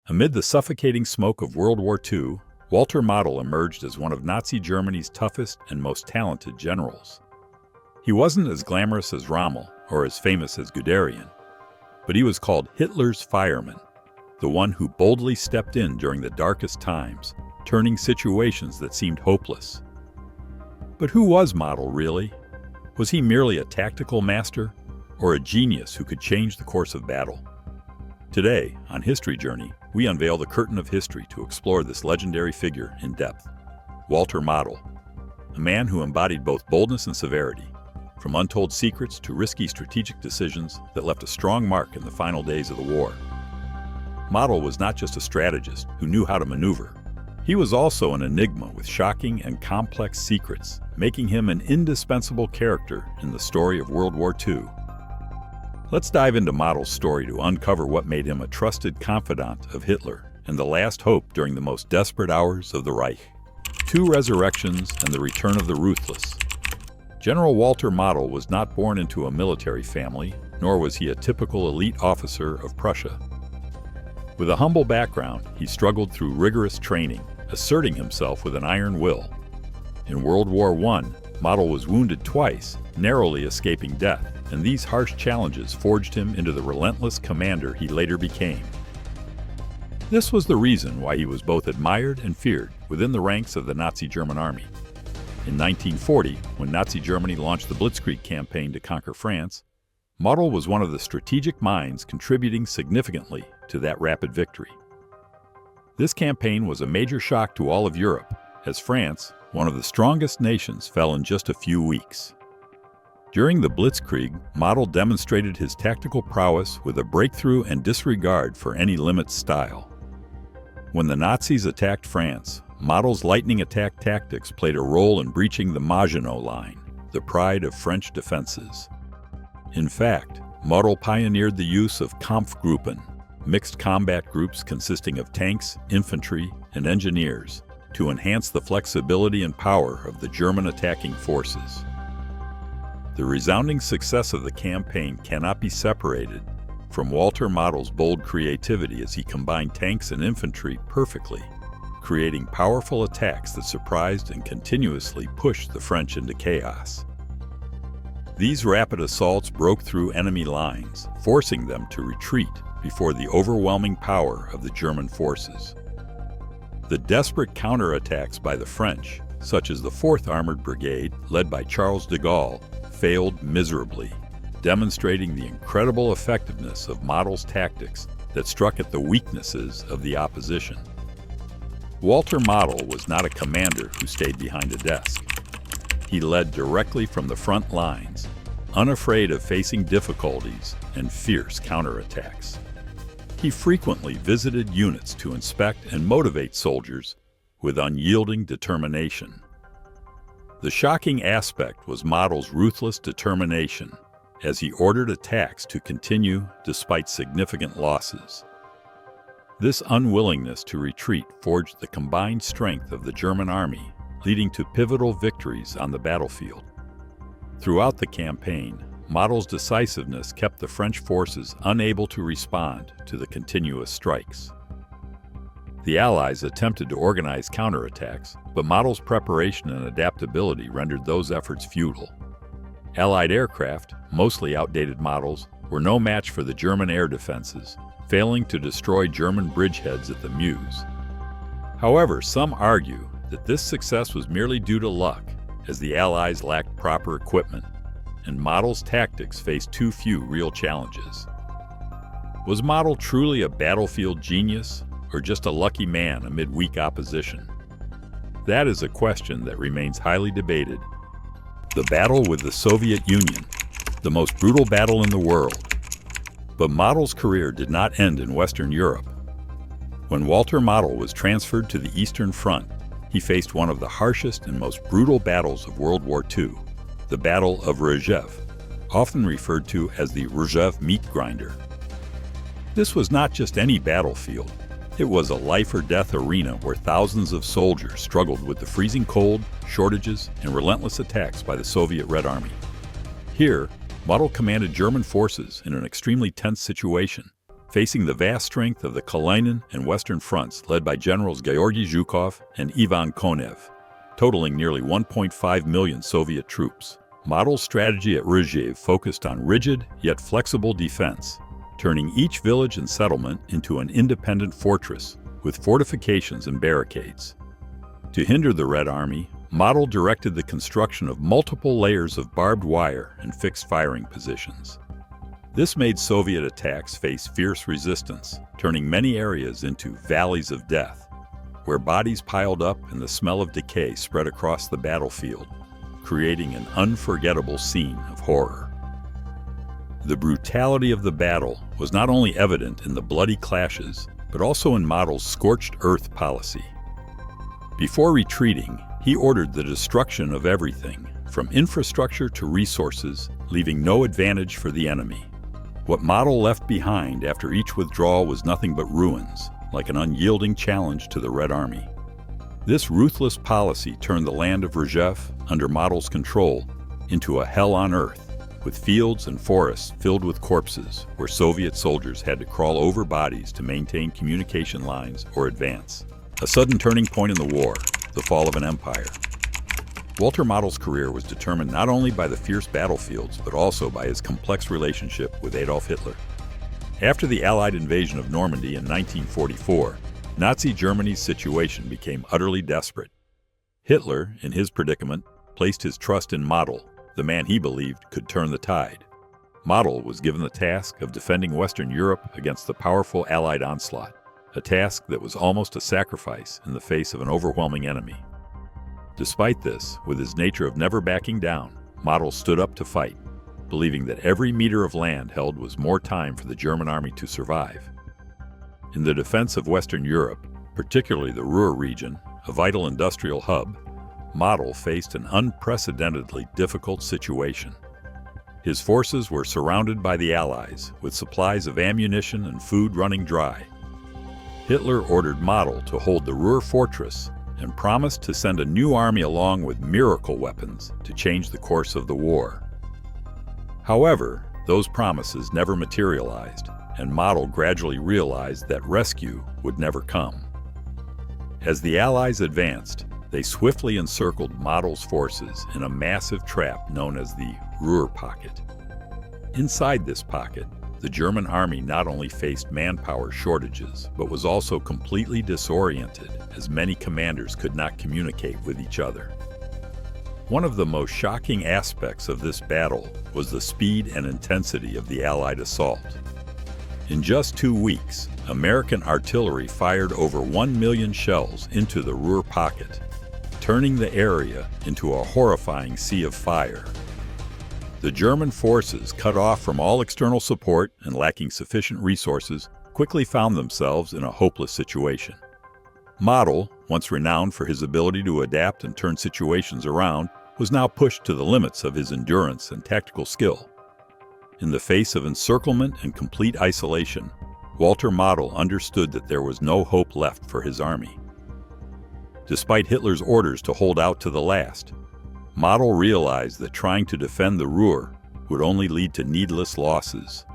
Amid the suffocating smoke of World War II, Walter Model emerged as one of Nazi Germany's toughest and most talented generals. He wasn't as glamorous as Rommel or as famous as Guderian, but he was called Hitler's fireman, the one who boldly stepped in during the darkest times, turning situations that seemed hopeless. But who was Model, really? Was he merely a tactical master, or a genius who could change the course of battle? Today, on History Journey, we unveil the curtain of history to explore this legendary figure in depth. Walter Model, a man who embodied both boldness and severity, from untold secrets to risky strategic decisions that left a strong mark in the final days of the war. Model was not just a strategist who knew how to maneuver. He was also an enigma with shocking and complex secrets, making him an indispensable character in the story of World War II. Let's dive into Model's story to uncover what made him a trusted confidant of Hitler and the last hope during the most desperate hours of the Reich. Two resurrections and the return of the ruthless. General Walter Model was not born into a military family, nor was he a typical elite officer of Prussia. With a humble background, he struggled through rigorous training, asserting himself with an iron will. In World War I, Model was wounded twice, narrowly escaping death, and these harsh challenges forged him into the relentless commander he later became. This was the reason why he was both admired and feared within the ranks of the Nazi German army. In 1940, when Nazi Germany launched the Blitzkrieg campaign to conquer France, Model was one of the strategic minds contributing significantly to that rapid victory. This campaign was a major shock to all of Europe, as France, one of the strongest nations, fell in just a few weeks. During the Blitzkrieg, Model demonstrated his tactical prowess with a breakthrough and disregard for any limits style. When the Nazis attacked France, Model's lightning attack tactics played a role in breaching the Maginot Line, the pride of French defenses. In fact, Model pioneered the use of Kampfgruppen, mixed combat groups consisting of tanks, infantry, and engineers, to enhance the flexibility and power of the German attacking forces. The resounding success of the campaign cannot be separated from Walter Model's bold creativity as he combined tanks and infantry perfectly, creating powerful attacks that surprised and continuously pushed the French into chaos. These rapid assaults broke through enemy lines, forcing them to retreat before the overwhelming power of the German forces. The desperate counterattacks by the French, such as the 4th Armored Brigade, led by Charles de Gaulle, failed miserably, demonstrating the incredible effectiveness of Model's tactics that struck at the weaknesses of the opposition. Walter Model was not a commander who stayed behind a desk. He led directly from the front lines, unafraid of facing difficulties and fierce counterattacks. He frequently visited units to inspect and motivate soldiers with unyielding determination. The shocking aspect was Model's ruthless determination, as he ordered attacks to continue despite significant losses. This unwillingness to retreat forged the combined strength of the German army, leading to pivotal victories on the battlefield. Throughout the campaign, Model's decisiveness kept the French forces unable to respond to the continuous strikes. The Allies attempted to organize counterattacks, but Model's preparation and adaptability rendered those efforts futile. Allied aircraft, mostly outdated models, were no match for the German air defenses, failing to destroy German bridgeheads at the Meuse. However, some argue that this success was merely due to luck, as the Allies lacked proper equipment, and Model's tactics faced too few real challenges. Was Model truly a battlefield genius, or just a lucky man amid weak opposition? That is a question that remains highly debated. The battle with the Soviet Union, the most brutal battle in the world. But Model's career did not end in Western Europe. When Walter Model was transferred to the Eastern Front, he faced one of the harshest and most brutal battles of World War II, the Battle of Rzhev, often referred to as the Rzhev meat grinder. This was not just any battlefield. It was a life-or-death arena where thousands of soldiers struggled with the freezing cold, shortages, and relentless attacks by the Soviet Red Army. Here, Model commanded German forces in an extremely tense situation, facing the vast strength of the Kalinin and Western fronts led by Generals Georgy Zhukov and Ivan Konev, totaling nearly 1.5 million Soviet troops. Model's strategy at Rzhev focused on rigid yet flexible defense, turning each village and settlement into an independent fortress with fortifications and barricades. To hinder the Red Army, Model directed the construction of multiple layers of barbed wire and fixed firing positions. This made Soviet attacks face fierce resistance, turning many areas into valleys of death, where bodies piled up and the smell of decay spread across the battlefield, creating an unforgettable scene of horror. The brutality of the battle was not only evident in the bloody clashes, but also in Model's scorched earth policy. Before retreating, he ordered the destruction of everything, from infrastructure to resources, leaving no advantage for the enemy. What Model left behind after each withdrawal was nothing but ruins, like an unyielding challenge to the Red Army. This ruthless policy turned the land of Rzhev, under Model's control, into a hell on earth, with fields and forests filled with corpses where Soviet soldiers had to crawl over bodies to maintain communication lines or advance. A sudden turning point in the war, the fall of an empire. Walter Model's career was determined not only by the fierce battlefields, but also by his complex relationship with Adolf Hitler. After the Allied invasion of Normandy in 1944, Nazi Germany's situation became utterly desperate. Hitler, in his predicament, placed his trust in Model, the man he believed could turn the tide. Model was given the task of defending Western Europe against the powerful Allied onslaught, a task that was almost a sacrifice in the face of an overwhelming enemy. Despite this, with his nature of never backing down, Model stood up to fight, believing that every meter of land held was more time for the German army to survive. In the defense of Western Europe, particularly the Ruhr region, a vital industrial hub, Model faced an unprecedentedly difficult situation. His forces were surrounded by the Allies, with supplies of ammunition and food running dry. Hitler ordered Model to hold the Ruhr fortress and promised to send a new army along with miracle weapons to change the course of the war. However, those promises never materialized, and Model gradually realized that rescue would never come. As the Allies advanced, they swiftly encircled Model's forces in a massive trap known as the Ruhr Pocket. Inside this pocket, the German army not only faced manpower shortages, but was also completely disoriented, as many commanders could not communicate with each other. One of the most shocking aspects of this battle was the speed and intensity of the Allied assault. In just 2 weeks, American artillery fired over 1 million shells into the Ruhr Pocket, turning the area into a horrifying sea of fire. The German forces, cut off from all external support and lacking sufficient resources, quickly found themselves in a hopeless situation. Model, once renowned for his ability to adapt and turn situations around, was now pushed to the limits of his endurance and tactical skill. In the face of encirclement and complete isolation, Walter Model understood that there was no hope left for his army. Despite Hitler's orders to hold out to the last, Model realized that trying to defend the Ruhr would only lead to needless losses.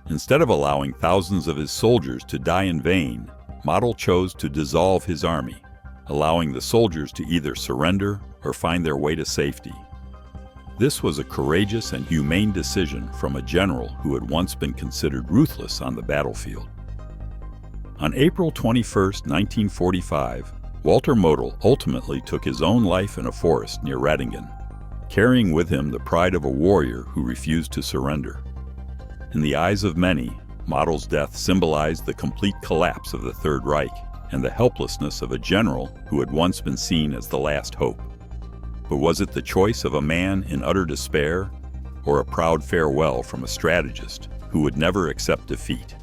Instead of allowing thousands of his soldiers to die in vain, Model chose to dissolve his army, allowing the soldiers to either surrender or find their way to safety. This was a courageous and humane decision from a general who had once been considered ruthless on the battlefield. On April 21, 1945, Walter Model ultimately took his own life in a forest near Rattingen, carrying with him the pride of a warrior who refused to surrender. In the eyes of many, Model's death symbolized the complete collapse of the Third Reich and the helplessness of a general who had once been seen as the last hope. But was it the choice of a man in utter despair, or a proud farewell from a strategist who would never accept defeat?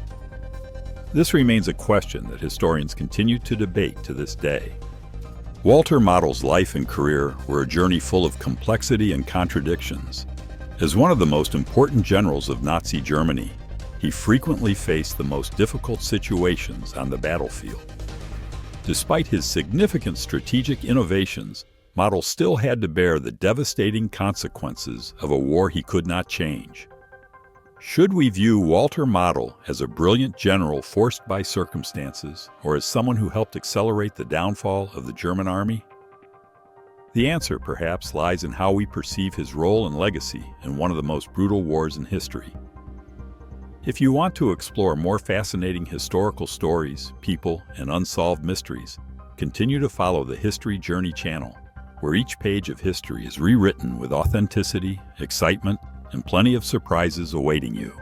This remains a question that historians continue to debate to this day. Walter Model's life and career were a journey full of complexity and contradictions. As one of the most important generals of Nazi Germany, he frequently faced the most difficult situations on the battlefield. Despite his significant strategic innovations, Model still had to bear the devastating consequences of a war he could not change. Should we view Walter Model as a brilliant general forced by circumstances, or as someone who helped accelerate the downfall of the German army? The answer, perhaps, lies in how we perceive his role and legacy in one of the most brutal wars in history. If you want to explore more fascinating historical stories, people, and unsolved mysteries, continue to follow the History Journey channel, where each page of history is rewritten with authenticity, excitement, and plenty of surprises awaiting you.